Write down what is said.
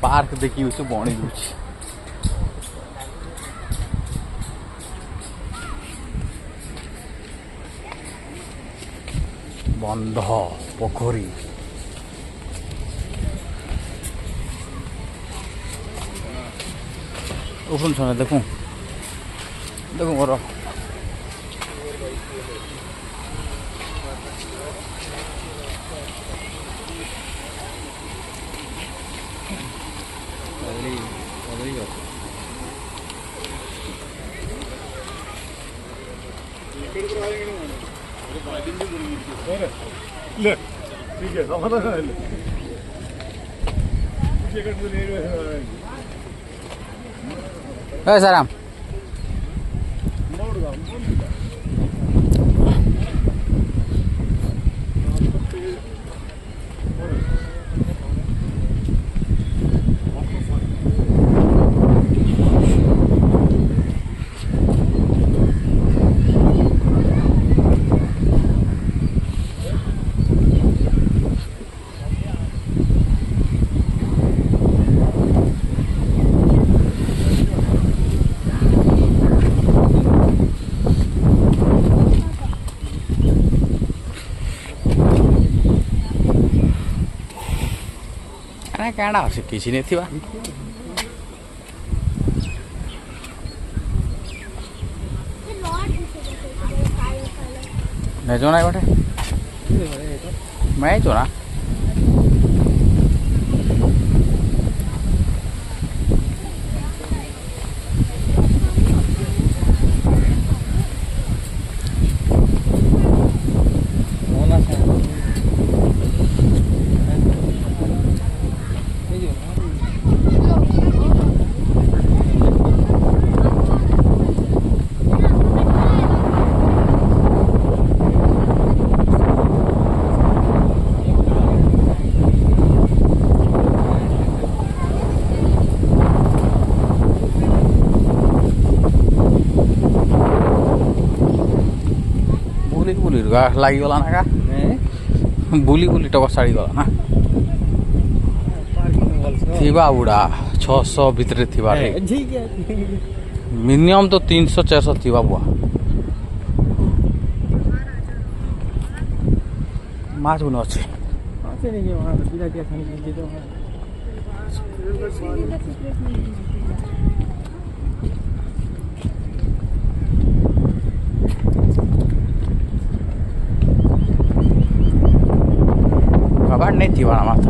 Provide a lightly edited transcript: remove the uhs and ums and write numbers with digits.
park देखी बणी बंध पोखरी उठुन छ देखूँ देखूँ मोर ठीक है समाधान सराम काँडा हस किसी नहीं थी नहीं जो ना बटे मैं जो ना लागिगला ना का बुली बुली टक साड़ीगला ना थिबा उड़ा 600 भितर थिबा मिनिमम तो 300-400 थिबा बुआ माछ गुण अच्छे नहीं थी वाला मात्र